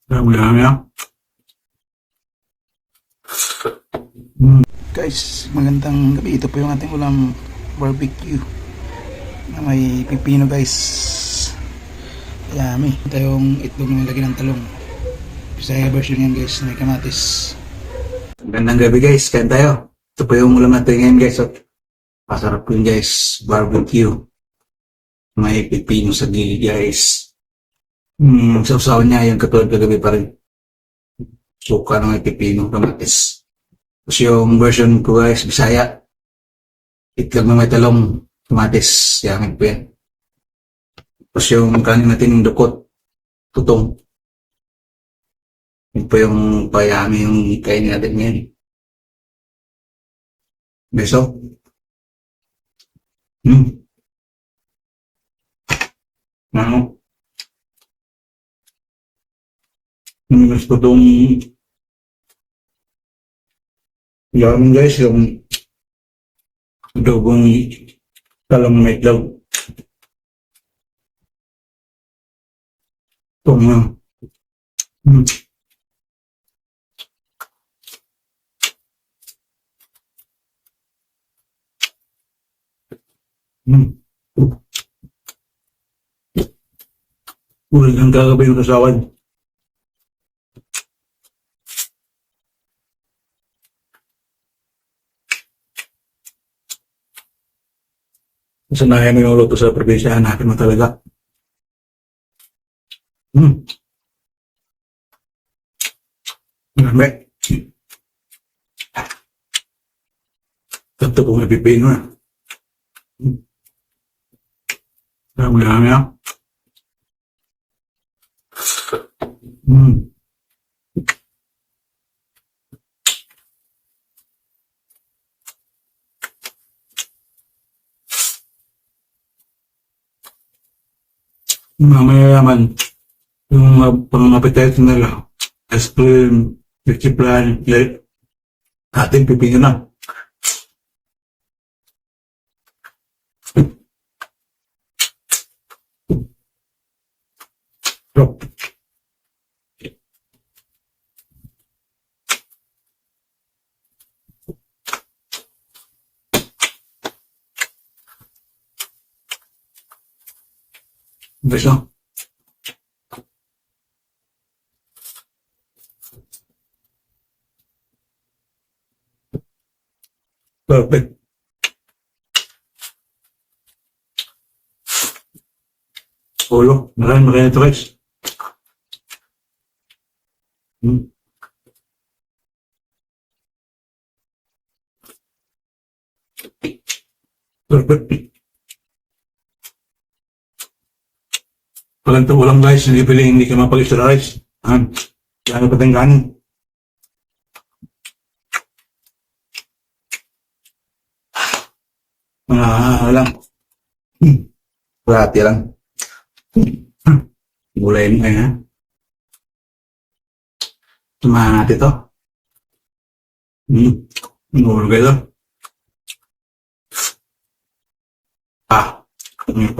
Dami-dami. Guys, magandang gabi. Ito po yung ating ulam, barbecue na may pipino guys. Yummy. Ito yung itlog na nilagyan ng talong. Bisaya version yan guys, na may kamatis. Magandang gabi guys, kain tayo. Ito po yung ulam natin ngayon guys. Masarap yun guys, barbecue. May pipino sa gilid guys. Sausaw niya yung katulad kagabi pa rin. Suka na may pipino, kamatis. Tapos yung version ko guys, Bisaya. Itlog na may talong, kamatis. Yamig po yan. Tapos yung kanin natin yung dukot, tutong. Yun po yung payami yung kainin natin ngayon. Beso. Ano? Gusto itong yaman guys, yung adobong talong may itlog. Itong ulit ang kagabi yung kasawad. Sanayan mo yung luto sa probinsya, hanapin mo talaga. Marami. Tanto kung may pipino na. Marami ah. Mamaya yaman, yung pang-appetite nila, ice cream, chichi plan, ating pipino na. So, beso. Perfect. Ulo, maraming ito guys. Perfect. Pag ito ulam guys, hindi pili hindi ka mapag-extra rice. Lalo pa tayong kanin. Lang. Berarti lang. Gulay mo ya. Semangat itu. Nunggu gitu. Ini